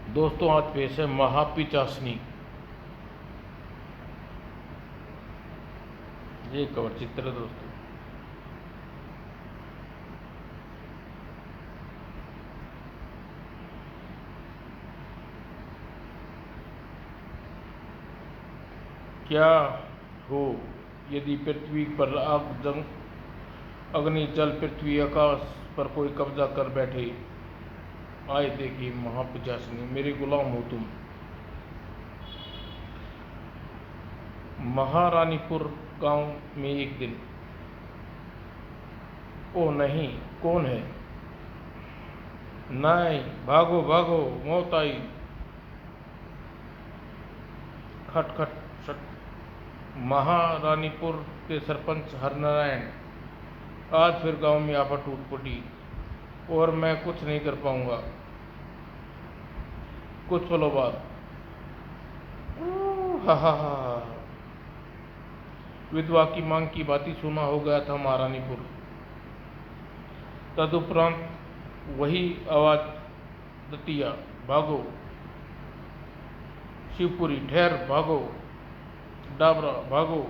दोस्तों आज पेश है महापिचासनी। ये कवर चित्र है दोस्तों। क्या हो यदि पृथ्वी पर आग जंग अग्नि जल पृथ्वी आकाश पर कोई कब्जा कर बैठे। आए देखिए महापिचासनी, मेरे गुलाम हो तुम। महारानीपुर गांव में एक दिन। ओ नहीं, कौन है? नहीं, भागो भागो, मौत आई। खट खट सट। महारानीपुर के सरपंच हरनारायण, आज फिर गांव में आफत टूट पड़ी और मैं कुछ नहीं कर पाऊंगा। कुछ पलों बाद हा हा हा हा। विधवा की मांग की बाती सुना हो गया था महारानीपुर। तदुपरांत वही आवाज, दतिया भागो, शिवपुरी ठहर भागो, डाबरा भागो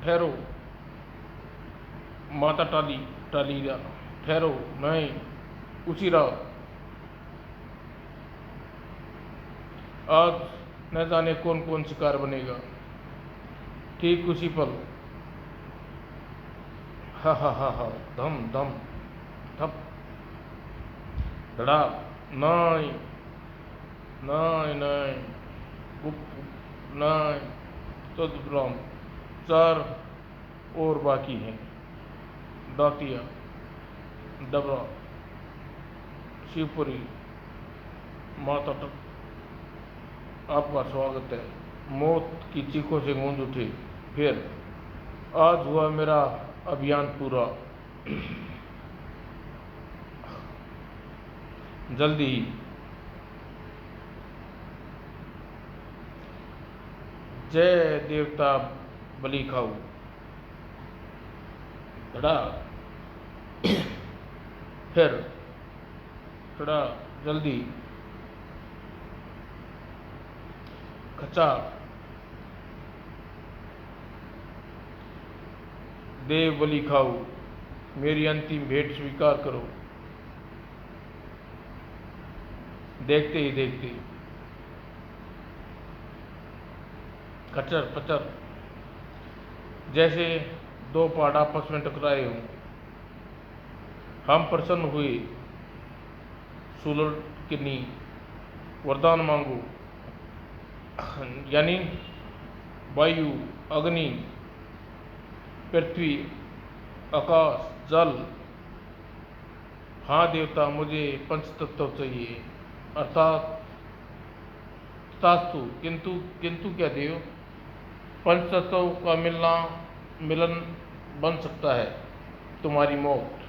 ठहरो, माता टाली टालीरा ठहरो नहीं, उसी रात। आज न जाने कौन कौन शिकार बनेगा। ठीक उसी पल हा हा हा हा, धम धम थप धड़ा, नहीं नहीं नहीं, उप नहीं। तदुपरांत चार और बाकी हैं। दातिया, डबरा, शिवपुरी, माता तक आपका स्वागत है। मौत की चीखों से गूंज उठे। फिर आज हुआ मेरा अभियान पूरा। जल्दी ही। जय देवता बलि खाऊ। धड़ा, फिर थोड़ा जल्दी। खचा, देव बलि खाऊ, मेरी अंतिम भेंट स्वीकार करो। देखते ही देखते खचर पचर, जैसे दो पहाड़ आपस में टकराए हों। हम प्रसन्न हुए। सुलट किन्नी वरदान मांगो, यानी वायु, अग्नि, पृथ्वी, आकाश, जल। हाँ देवता, मुझे पंचतत्व चाहिए, अर्थात तथास्तु। किंतु किंतु क्या देव? पंचतत्व का मिलन बन सकता है तुम्हारी मौत।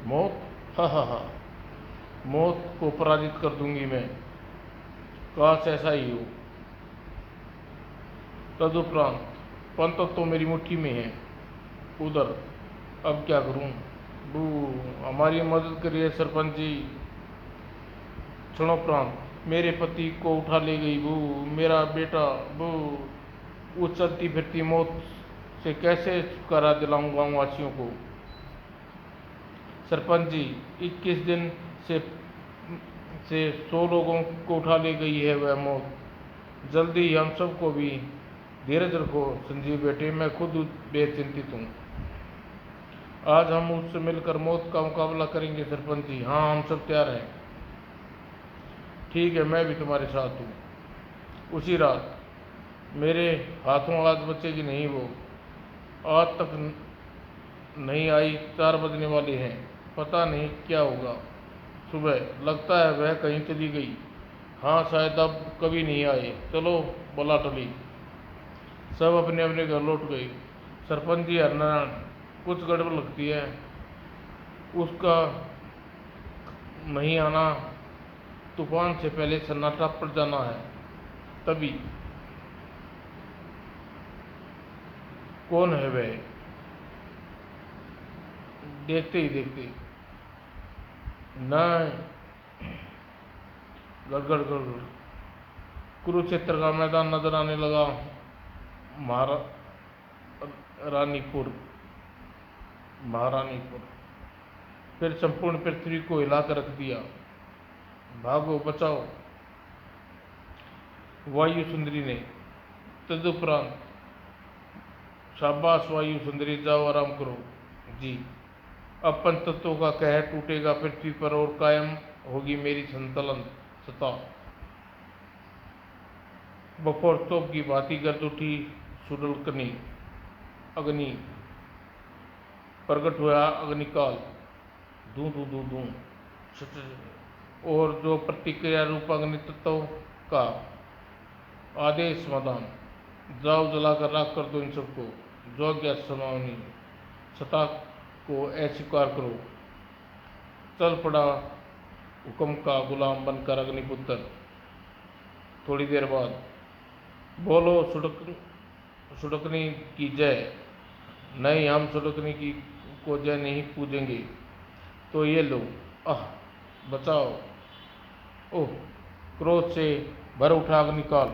मौत? हा हा हा। मौत को पराजित कर दूंगी मैं, काश ऐसा ही हो। तदुपरांत पंचतत्व तो मेरी मुट्ठी में है। उधर अब क्या करूं? बू, हमारी मदद करिए सरपंच जी। क्षणोपरांत मेरे पति को उठा ले गई बू, मेरा बेटा बू। उस चलती फिरती मौत से कैसे छुटकारा दिलाऊं गाँव वासियों को? सरपंच जी, 21 दिन से 100 लोगों को उठा ले गई है वह मौत। जल्दी हम सबको भी धीरज रखो संजीव बेटे, मैं खुद बेहद चिंतित हूँ। आज हम उससे मिलकर मौत का मुकाबला करेंगे सरपंच जी। हाँ, हम सब तैयार हैं। ठीक है, मैं भी तुम्हारे साथ हूँ। उसी रात मेरे हाथों आज बचेगी नहीं वो। आज तक नहीं आई, 4 बजने वाले हैं, पता नहीं क्या होगा। सुबह लगता है वह कहीं चली गई। हाँ, शायद अब कभी नहीं आए। चलो बला टली, सब अपने अपने घर लौट गए। सरपंच जी हरनारायण, कुछ गड़बड़ लगती है। उसका नहीं आना, तूफान से पहले सन्नाटा पड़ जाना है। तभी कौन है वह? देखते ही देखते नहीं, गड़गड़ गड़गड़। कुरुक्षेत्र का मैदान नजर आने लगा। महारा रानीपुर महारानीपुर। फिर संपूर्ण पृथ्वी को हिलाकर रख दिया। भागो बचाओ, वायु सुंदरी ने। तदुपरांत, शाबाश वायु सुंदरी, जाओ आराम करो जी। अब पंचतत्वों का कहर टूटेगा पृथ्वी पर और कायम होगी मेरी संतलन सत्ता। बफोरतोप की भांति गर्ज उठी सुडलकनी अग्नि। प्रकट हुआ अग्निकाल, धू धू धू धू। और जो प्रतिक्रिया रूप अग्नि तत्व का आदेश समाधान, जाओ जलाकर राख कर दो इन सबको। जो ज्ञात समावनी सत्ता को अस्वीकार करो। चल पड़ा हुक्म का गुलाम बनकर अग्निपुत्र। थोड़ी देर बाद, बोलो सुडकनी की जय। नहीं, हम सुडकनी की को जय नहीं पूजेंगे। तो ये लो, आह बचाओ। ओह, क्रोध से भर उठा अग्निकाल,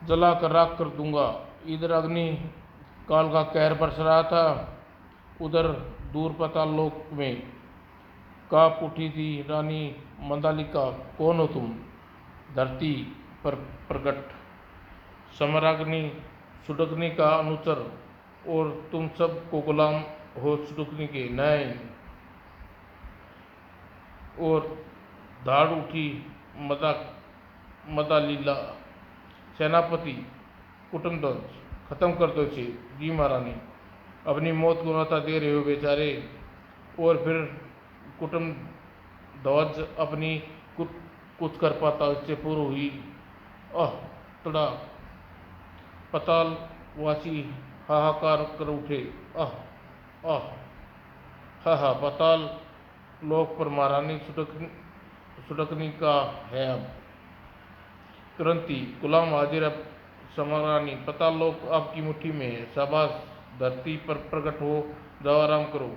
जला कर राख कर दूंगा। इधर अग्नि काल का कहर बरस रहा था, उधर दूर पाताल लोक में कांप उठी थी रानी मंदालिका। कौन हो तुम? धरती पर प्रकट समराग्नि सुडकनी का अनुचर, और तुम सब को गुलाम हो सुडकनी के। नहीं। और धाड़ उठी मदालीला। सेनापति कुटुम्बध्वज, खत्म कर दो इसे। जी महारानी। अपनी मौत को न्योता दे रहे हो बेचारे। और फिर कुटुम्बध्वज अपनी कुछ कर पाता इससे पूर्व हुई। आह तड़ा। पतालवासी हाहाकार कर उठे। आह आह हा हा। पाताल लोक पर महारानी सुडकनी का है अब क्रांति। गुलाम हाजिर अब समारानी। पाताल लोक आपकी मुट्ठी में है। शाबाश, धरती पर प्रकट हो जाओ, आराम करो।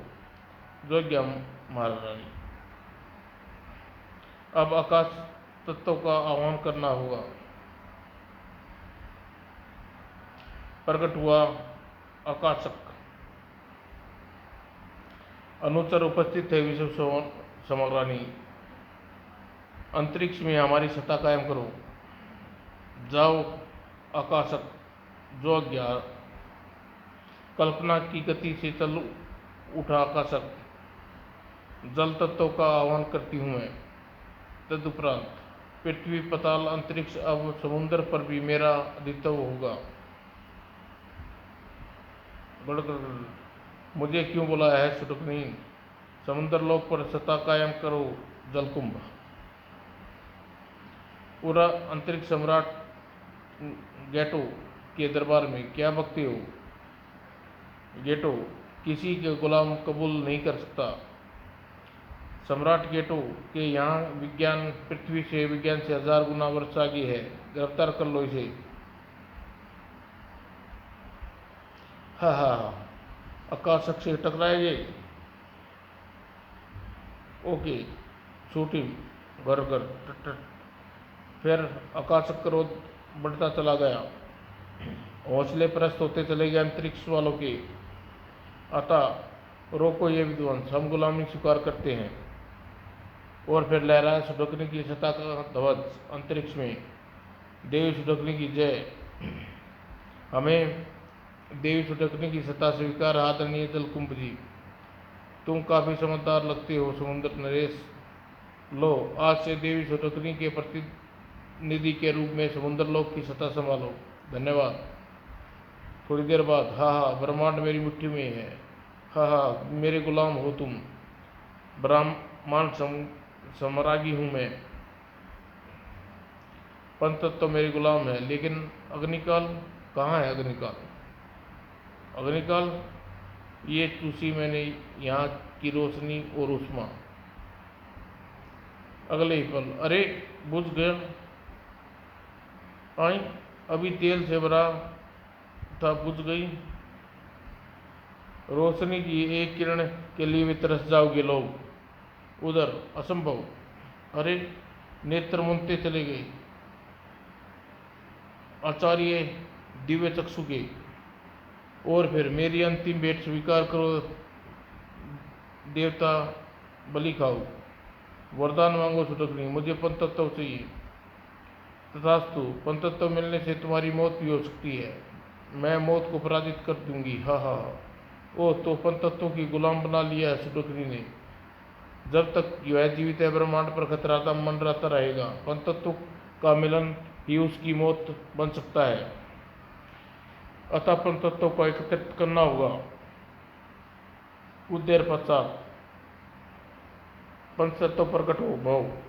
जोग्या महारानी। अब आकाश तत्व का आह्वान करना होगा। प्रकट हुआ आकाशक। अनुचर उपस्थित है विश्व समारानी। अंतरिक्ष में हमारी सत्ता कायम करो। जाओ आकाशक, जो आज्ञा। कल्पना की गति से चल उठा आकाशक। जल तत्व का आह्वान करती हूँ मैं। तदुपरांत, पृथ्वी पाताल अंतरिक्ष अब समुद्र पर भी मेरा आधिपत्य होगा। मुझे क्यों बुलाया है सुडकनी? समुद्र लोक पर सत्ता कायम करो जलकुंभ। पूरा अंतरिक्ष सम्राट गेटो के दरबार में क्या बकते हो? गेटो किसी के गुलाम कबूल नहीं कर सकता। सम्राट गेटो के यहाँ विज्ञान पृथ्वी से 1000 गुना वर्ष आगे है। गिरफ्तार कर लो इसे। हा हा हा। आकाशक से टकराएंगे। ओके, शूटिंग घर घर टट। फिर आकाशक क्रोध बढ़ता चला गया। हौसले प्रस्त होते चले गए अंतरिक्ष वालों के। अतः रोको ये विध्वंस, हम गुलामी स्वीकार करते हैं। और फिर लहराया सुडकनी की सत्ता का ध्वज अंतरिक्ष में। देवी सुडकनी की जय। हमें देवी सुडकनी की सत्ता स्वीकार। आदरणीय जलकुंभ जी, तुम काफी समझदार लगते हो समुद्र नरेश। लो, आज से देवी सुडकनी के प्रतिनिधि के रूप में समुद्र लोक की सत्ता संभालो। धन्यवाद। थोड़ी देर बाद, हा हा, ब्रह्मांड मेरी मुट्ठी में है। हा हा, मेरे गुलाम हो तुम। ब्रह्मांड सम्राज्ञी हूँ मैं। पंचतत्व तो मेरे गुलाम है। लेकिन अग्निकाल कहाँ है? अग्निकाल अग्निकाल ये चूसी मैंने यहाँ की रोशनी और उष्मा। अगले ही पल, अरे बुझ गया। आई अभी तेल से भरा था, बुझ गई। रोशनी की एक किरण के लिए भी तरस जाओगे लोग। उधर असंभव। अरे, नेत्र मुनते चले गए। आचार्य दिव्य चक्षु के। और फिर मेरी अंतिम भेंट स्वीकार करो देवता, बलि खाओ, वरदान मांगो सुटकनी, मुझे पंचतत्व चाहिए। तथास्तु, पंचतत्व मिलने से तुम्हारी मौत भी हो सकती है। मैं मौत को पराजित कर दूंगी। हा हा हा। ओह, तो पंचतत्वों की गुलाम बना लिया है सुटकनी ने। जब तक यह जीवित है, ब्रह्मांड पर खतरा मंडराता रहेगा। पंचतत्व का मिलन ही उसकी मौत बन सकता है। अतः पंचतत्व को एकत्रित करना होगा। कुछ देर पश्चात पंचतत्व प्रकट हो भव।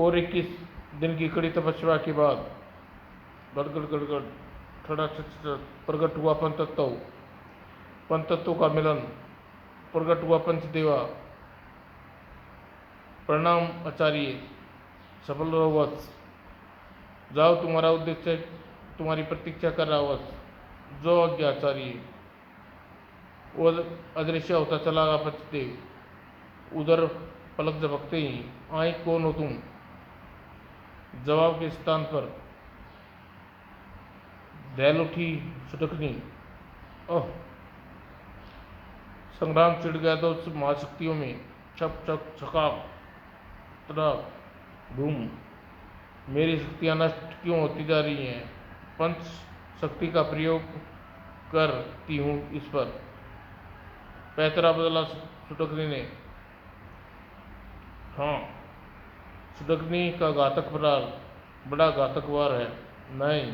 और 21 दिन की कड़ी तपस्या के बाद गड़गड़ गड़गड़ ठड़ा प्रकट हुआ पंचतत्व। पंचतत्व का मिलन, प्रकट हुआ पंचदेवा। प्रणाम आचार्य, सफल रहो वत्स। जाओ, तुम्हारा उद्देश्य तुम्हारी प्रतीक्षा कर रहा वत्स। जो आज्ञा आचार्य। और अदृश्य होता चला गया पंचदेव। उधर पलक झपकते ही, आई कौन हो तुम? जवाब के स्थान पर दहल उठी सुटकनी। ओह, संग्राम छिड़ गया तो महाशक्तियों में। छप छप छकाप तड़ाक धूम। मेरी शक्तियाँ नष्ट क्यों होती जा रही हैं? पंच शक्ति का प्रयोग करती हूँ इस पर। पैतरा बदला सुटकनी ने। हाँ, सुटकनी का घातक प्रहार बड़ा घातक वार है। नहीं,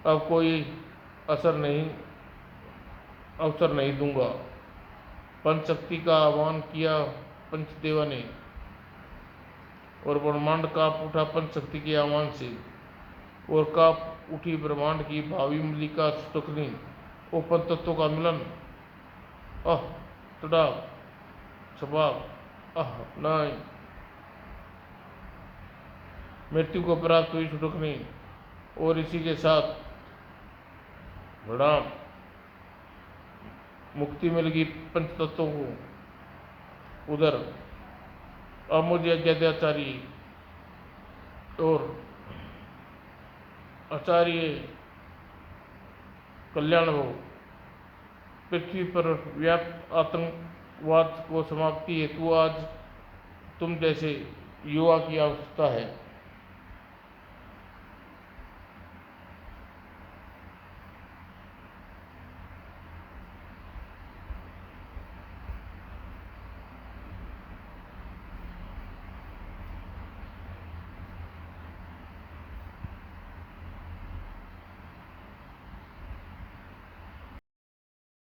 अब कोई अवसर नहीं दूंगा। पंचशक्ति का आह्वान किया पंचदेवा ने, और ब्रह्मांड कांप उठा पंचशक्ति के आह्वान से। और कांप उठी ब्रह्मांड की भावी मल्लिका सुटकनी। ओ पंचतत्वों का मिलन। आह, तड़ा छपाक, आह नहीं। मृत्यु को प्राप्त हुई सुटकनी, और इसी के साथ प्रणाम, मुक्ति मिल गई पंचतत्वों को। उधर अब मुझे आज्ञा दे आचार्य। और आचार्य कल्याण हो। पृथ्वी पर व्याप्त आतंकवाद को समाप्ति हेतु आज तुम जैसे युवा की आवश्यकता है।